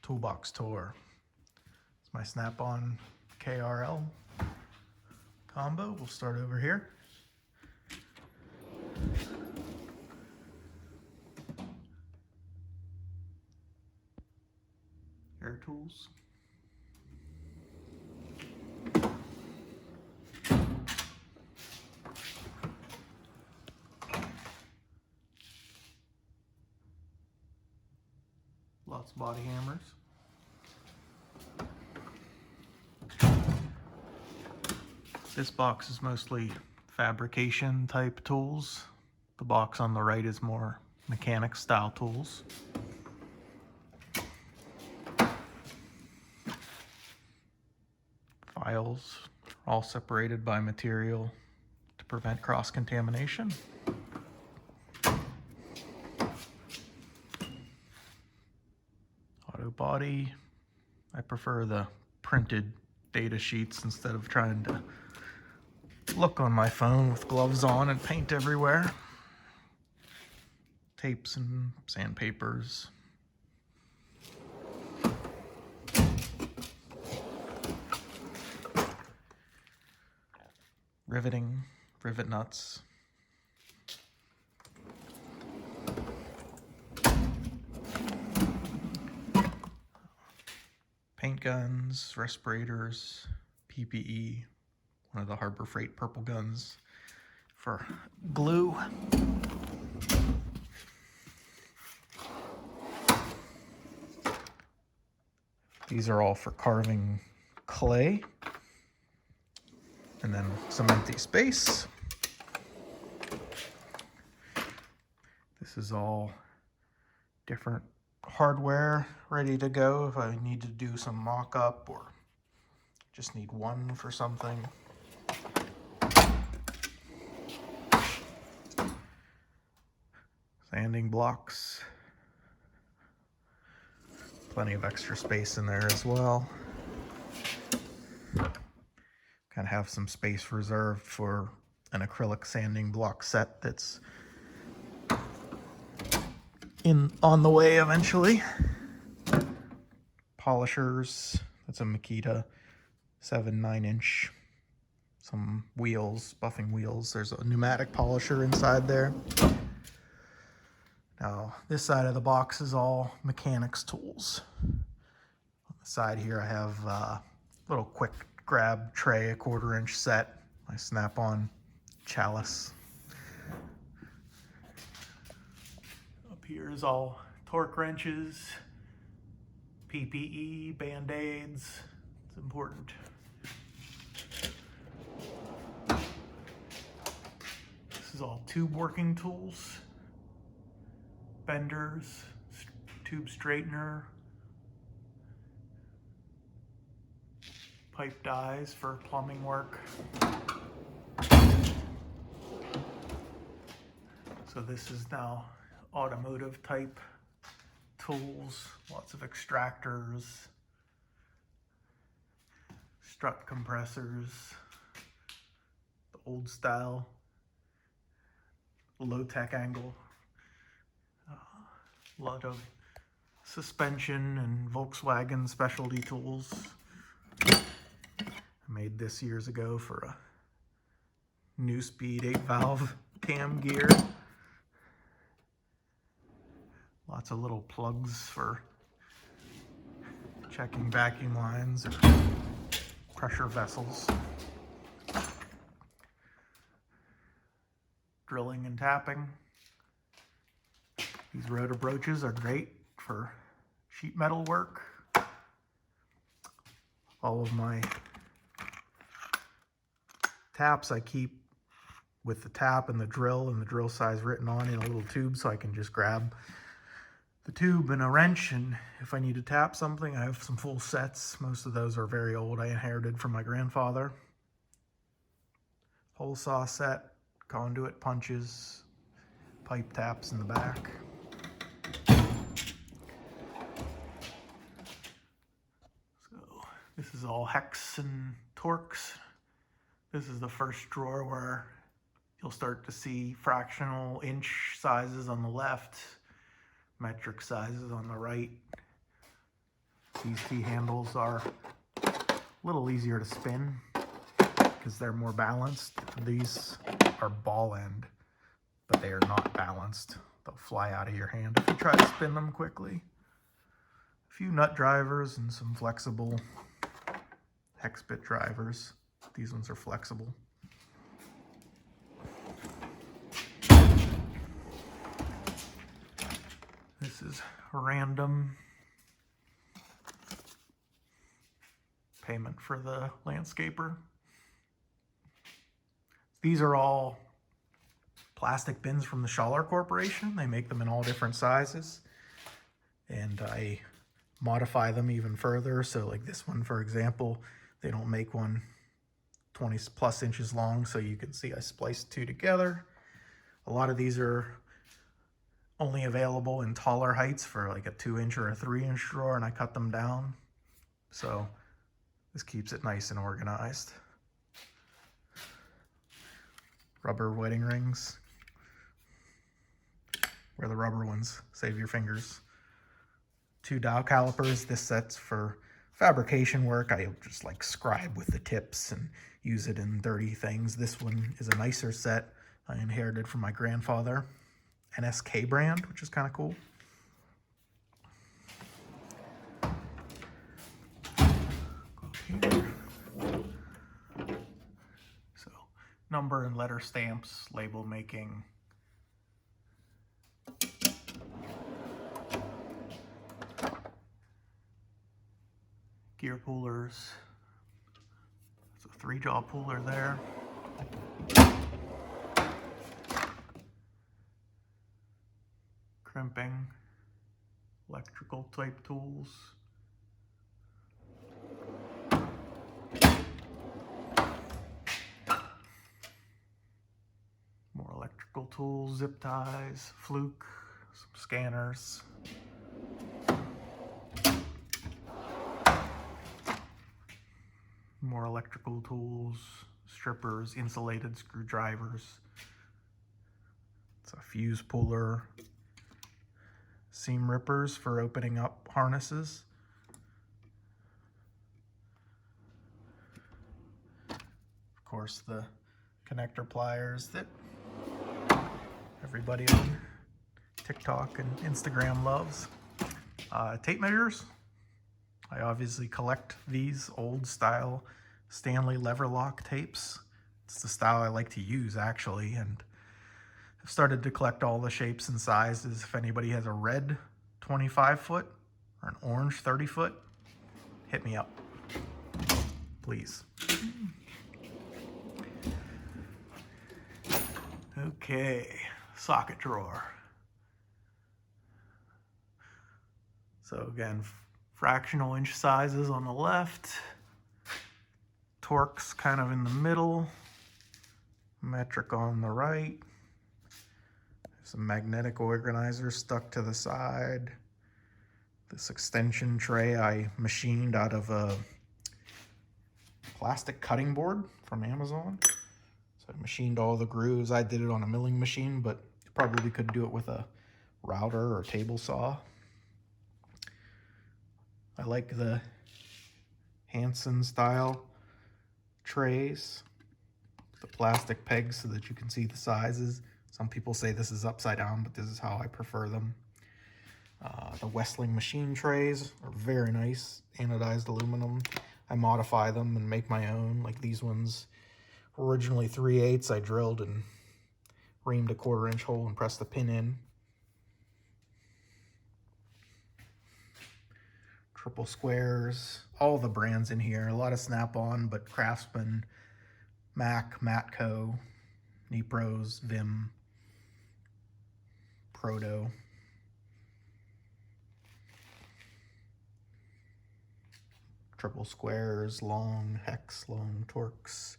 Toolbox tour. It's my snap-on KRL combo. We'll start over here. Air tools. Lots of body hammers. This box is mostly fabrication type tools. The box on the right is more mechanic style tools. Files all separated by material to prevent cross-contamination. Autobody. I prefer the printed data sheets instead of trying to look on my phone with gloves on and paint everywhere. Tapes and sandpapers. Riveting, rivet nuts. Paint guns, respirators, PPE, one of the Harbor Freight purple guns for glue. These are all for carving clay. And then some empty space. This is all different hardware ready to go if I need to do some mock-up or just need one for something. Sanding blocks. Plenty of extra space in there as well. Kind of have some space reserved for an acrylic sanding block set that's on the way eventually. Polishers, that's a Makita 7/9" Some wheels, buffing wheels. There's a pneumatic polisher inside there. Now this side of the box is all mechanics tools. On the side here I have a little quick grab tray, a 1/4" set, my snap-on chalice. Up here is all torque wrenches, PPE, band-aids. It's important. This is all tube working tools, benders, tube straightener, pipe dies for plumbing work. So this is now automotive type tools, lots of extractors, strut compressors, the old style, low tech angle, a lot of suspension and Volkswagen specialty tools. I made this years ago for a New Speed 8-valve cam gear. Lots of little plugs for checking vacuum lines or pressure vessels. Drilling and tapping. These rotor broaches are great for sheet metal work. All of my taps I keep with the tap and the drill size written on in a little tube, so I can just grab the tube and a wrench, and if I need to tap something, I have some full sets. Most of those are very old, I inherited from my grandfather. Hole saw set, conduit punches, pipe taps in the back. So this is all hex and Torx. This is the first drawer where you'll start to see fractional inch sizes on the left, metric sizes on the right. These T-handles are a little easier to spin because they're more balanced. These are ball end, but they are not balanced. They'll fly out of your hand if you try to spin them quickly. A few nut drivers and some flexible hex bit drivers. These ones are flexible. This is random payment for the landscaper. These are all plastic bins from the Schaller Corporation. They make them in all different sizes, and I modify them even further. So like this one, for example, they don't make one 20 plus inches long, so you can see I spliced two together. A lot of these are only available in taller heights for like a 2-inch or a 3-inch drawer, and I cut them down. So this keeps it nice and organized. Rubber wedding rings. Where the rubber ones, save your fingers. 2 dowel calipers. This set's for fabrication work. I just like scribe with the tips and use it in dirty things. This one is a nicer set I inherited from my grandfather. NSK brand, which is kind of cool. So, number and letter stamps, label making. Gear pullers. There's a 3-jaw puller there. Crimping, electrical type tools. More electrical tools, zip ties, fluke, some scanners. More electrical tools, strippers, insulated screwdrivers. It's a fuse puller. Seam rippers for opening up harnesses. Of course, the connector pliers that everybody on TikTok and Instagram loves. Tape measures. I obviously collect these old style Stanley lever lock tapes. It's the style I like to use, actually, and I've started to collect all the shapes and sizes. If anybody has a red 25-foot or an orange 30-foot, hit me up, please. Okay, socket drawer. So again, fractional inch sizes on the left, Torx kind of in the middle, metric on the right. Some magnetic organizers stuck to the side. This extension tray I machined out of a plastic cutting board from Amazon. So I machined all the grooves. I did it on a milling machine, but you probably could do it with a router or table saw. I like the Hansen style trays, the plastic pegs so that you can see the sizes. Some people say this is upside down, but this is how I prefer them. The Westling machine trays are very nice, anodized aluminum. I modify them and make my own, like these ones. Originally 3/8, I drilled and reamed a 1/4-inch hole and pressed the pin in. Triple squares, all the brands in here. A lot of Snap-on, but Craftsman, Mac, Matco, Nipros, Vim, Proto. Triple squares, long, hex, long, Torx.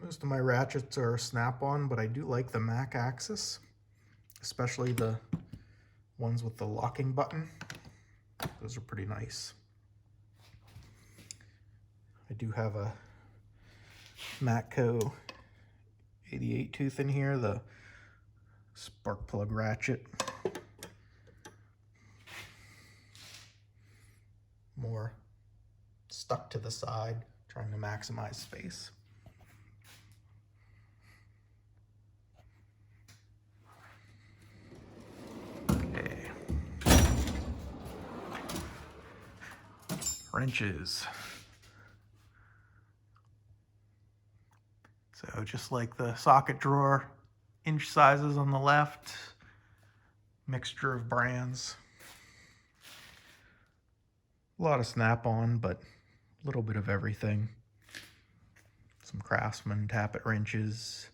Most of my ratchets are Snap-on, but I do like the Mac axis, especially the ones with the locking button. Those are pretty nice. I do have a Matco 88 tooth in here, the spark plug ratchet. stuck to the side, trying to maximize space. Okay. Wrenches. So just like the socket drawer, inch sizes on the left, mixture of brands. A lot of snap-on, but a little bit of everything. Some Craftsman tappet wrenches.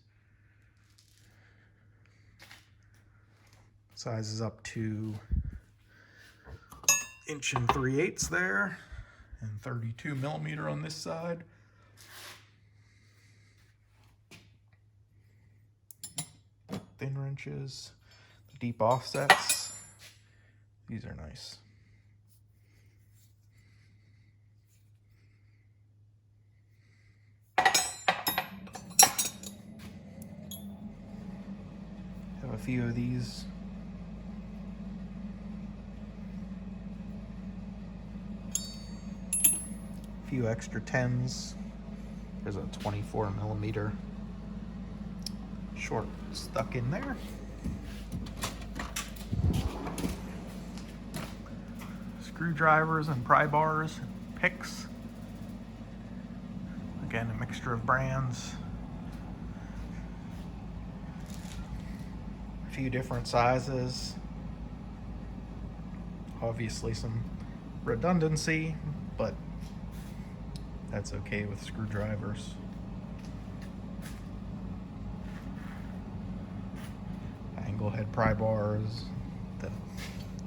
Sizes up to 1 3/8 there, and 32 millimeter on this side. Thin wrenches, the deep offsets. These are nice. Have a few of these. A few extra 10s. There's a 24 millimeter short stuck in there. Screwdrivers and pry bars, picks. Again, a mixture of brands. A few different sizes. Obviously some redundancy, but that's okay with screwdrivers. Angle head pry bars.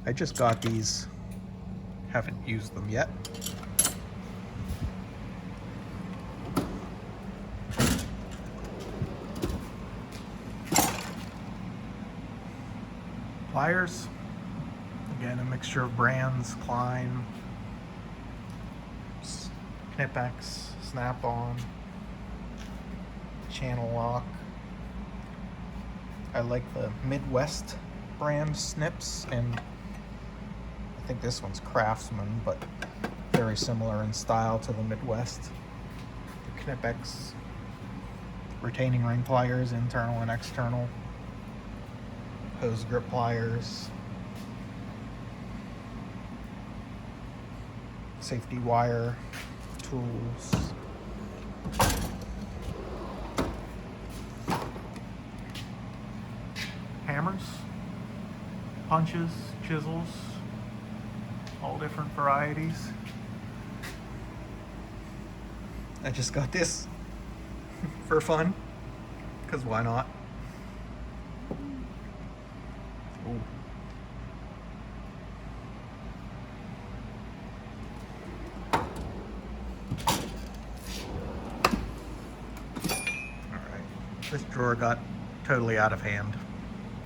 I just got these, haven't used them yet. Pliers, again a mixture of brands, Klein, Knipex, Snap-on, Channel Lock. I like the Midwest brand snips, and I think this one's Craftsman, but very similar in style to the Midwest. The Knipex retaining ring pliers, internal and external. Hose grip pliers. Safety wire, tools. Hammers, punches, chisels, all different varieties. I just got this for fun, because why not? Ooh. This drawer got totally out of hand.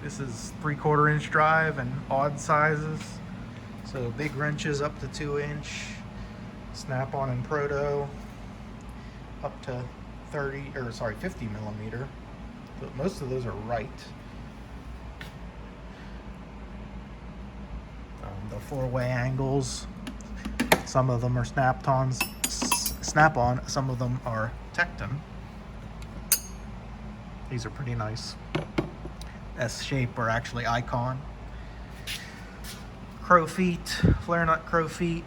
This is 3/4 inch drive and odd sizes. So big wrenches up to 2 inch, Snap-on and Proto up to 50 millimeter. But most of those are right. The 4-way angles, some of them are Snap-on, some of them are Tecton. These are pretty nice. S-shape or actually Icon. Crow feet, flare nut crow feet,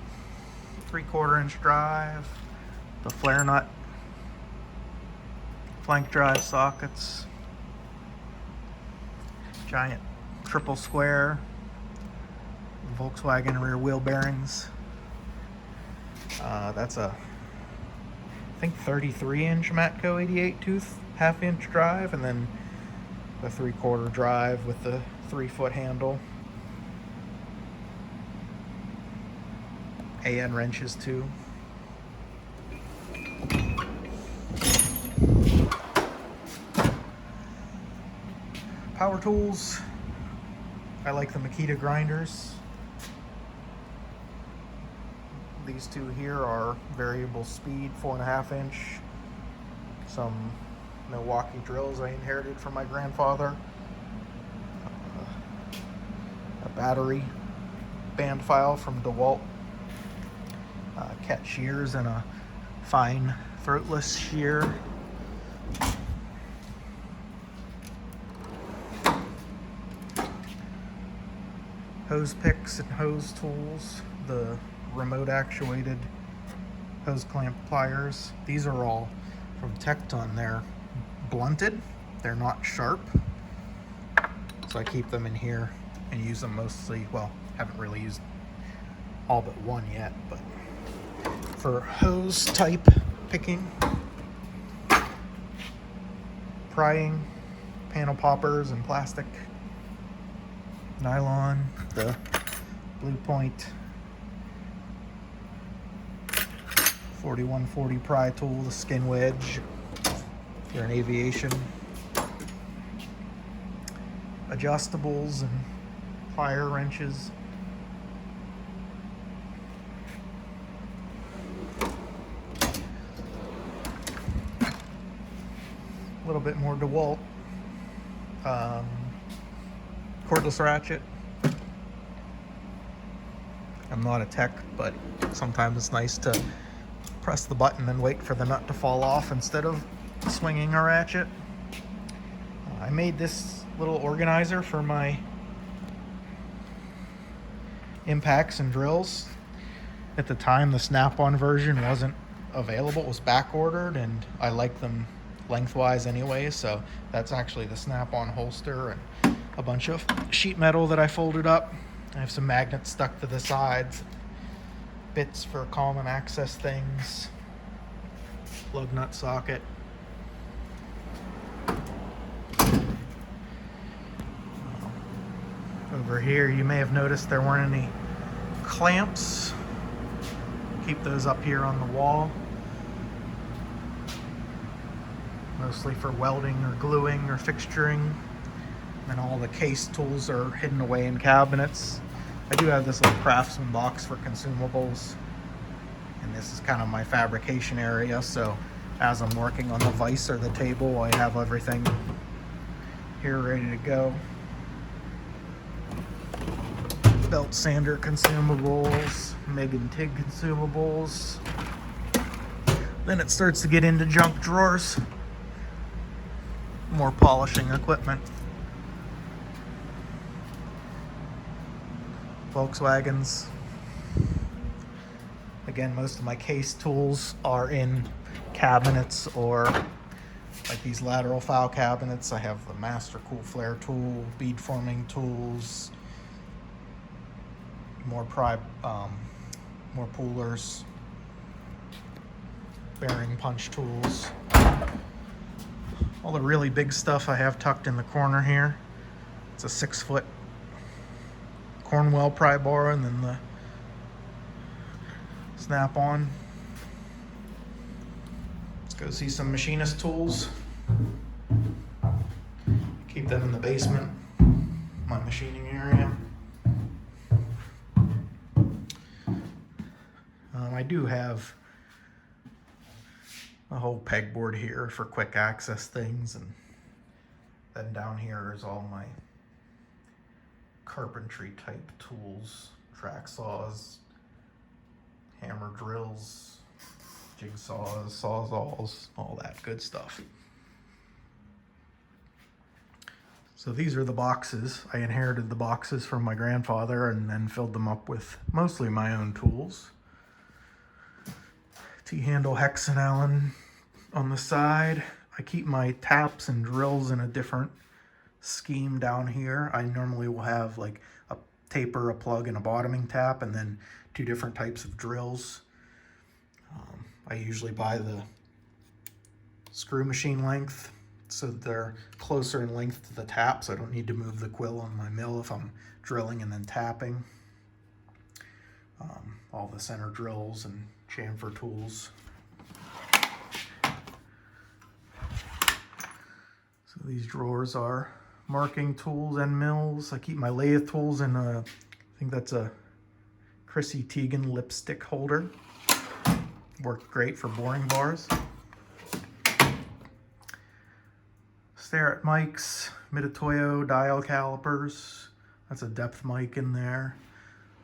3/4 inch drive. The flare nut flank drive sockets. Giant triple square Volkswagen rear wheel bearings. That's a, I think 33 inch Matco 88 tooth 1/2 inch drive, and then the 3/4 drive with the 3-foot handle. AN wrenches too. Power tools. I like the Makita grinders. These two here are variable speed, 4.5 inch. Some Milwaukee drills I inherited from my grandfather. A battery band file from DeWalt. cat shears and a fine throatless shear. Hose picks and hose tools, the remote actuated hose clamp pliers. These are all from Tecton. They're blunted, they're not sharp. So I keep them in here and use them mostly, well, haven't really used all but one yet, but for hose type picking, prying, panel poppers and plastic, nylon, the Blue Point 4140 pry tool, the skin wedge if you're in aviation, adjustables and plier wrenches. A little bit more DeWalt. Cordless ratchet. I'm not a tech, but sometimes it's nice to press the button and wait for the nut to fall off instead of swinging a ratchet. I made this little organizer for my impacts and drills. At the time, the Snap-on version wasn't available. It was back ordered, and I like them lengthwise anyway, so that's actually the Snap-on holster and a bunch of sheet metal that I folded up. I have some magnets stuck to the sides, bits for common access things, lug nut socket. Over here, you may have noticed there weren't any clamps. Keep those up here on the wall, mostly for welding or gluing or fixturing. And all the case tools are hidden away in cabinets. I do have this little Craftsman box for consumables, and this is kind of my fabrication area, so as I'm working on the vise or the table, I have everything here ready to go. Belt sander consumables, MIG and TIG consumables. Then it starts to get into junk drawers, more polishing equipment. Volkswagens. Again, most of my case tools are in cabinets, or like these lateral file cabinets. I have the Master Cool Flare tool, bead forming tools, more pullers, bearing punch tools. All the really big stuff I have tucked in the corner here. It's a 6-foot Cornwell pry bar, and then the Snap-on. Let's go see some machinist tools. Keep them in the basement, my machining area. I do have a whole pegboard here for quick access things, and then down here is all my carpentry type tools, track saws, hammer drills, jigsaws, sawzalls, all that good stuff. So these are the boxes. I inherited the boxes from my grandfather and then filled them up with mostly my own tools. T-handle hex and Allen on the side. I keep my taps and drills in a different scheme down here. I normally will have like a taper, a plug, and a bottoming tap, and then 2 different types of drills. I usually buy the screw machine length, so that they're closer in length to the tap, so I don't need to move the quill on my mill if I'm drilling and then tapping. All the center drills and chamfer tools. So these drawers are marking tools and mills. I keep my lathe tools in a, I think that's a Chrissy Teigen lipstick holder. Worked great for boring bars. Starrett mics, Mitutoyo dial calipers. That's a depth mic in there.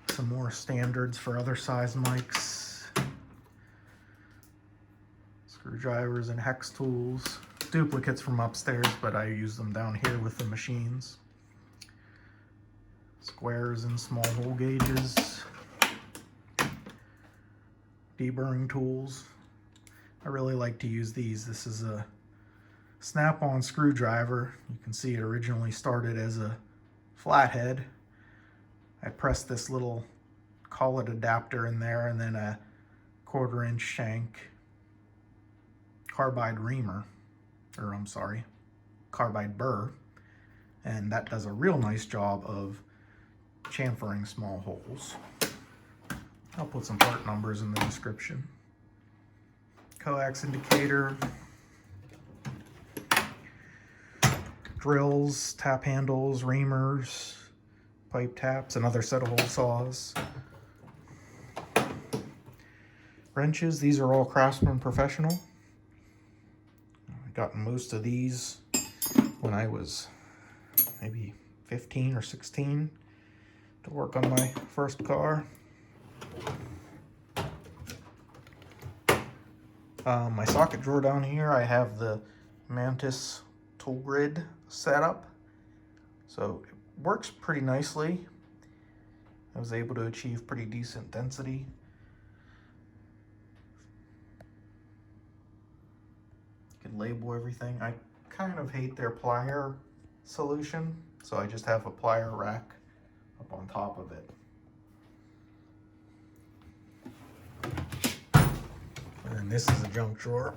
Some more standards for other size mics. Screwdrivers and hex tools. Duplicates from upstairs, but I use them down here with the machines. Squares and small hole gauges. Deburring tools. I really like to use these. This is a snap-on screwdriver. You can see it originally started as a flathead. I pressed this little collet adapter in there and then a 1/4-inch shank carbide reamer, or I'm sorry, carbide burr, and that does a real nice job of chamfering small holes. I'll put some part numbers in the description. Coax indicator, drills, tap handles, reamers, pipe taps, another set of hole saws. Wrenches, these are all Craftsman Professional. I got most of these when I was maybe 15 or 16 to work on my first car. My socket drawer down here, I have the Mantis tool grid set up, so it works pretty nicely. I was able to achieve pretty decent density. You can label everything. I kind of hate their plier solution, so I just have a plier rack up on top of it. And this is a junk drawer,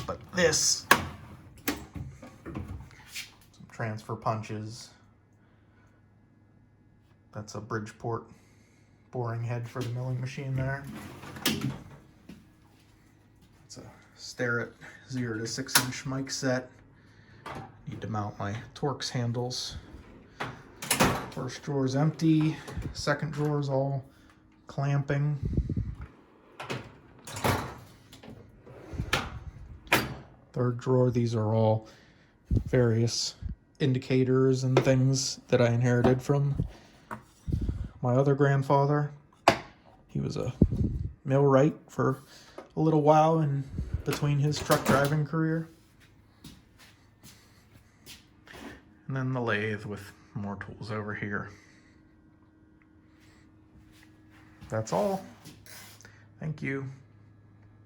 but this, some transfer punches. That's a Bridgeport boring head for the milling machine there. It's a Starrett 0 to 6-inch mic set. Need to mount my Torx handles. First drawer is empty. Second drawer is all clamping. Third drawer, these are all various indicators and things that I inherited from my other grandfather. He was a millwright for a little while in between his truck driving career. And then the lathe with more tools over here. That's all. Thank you.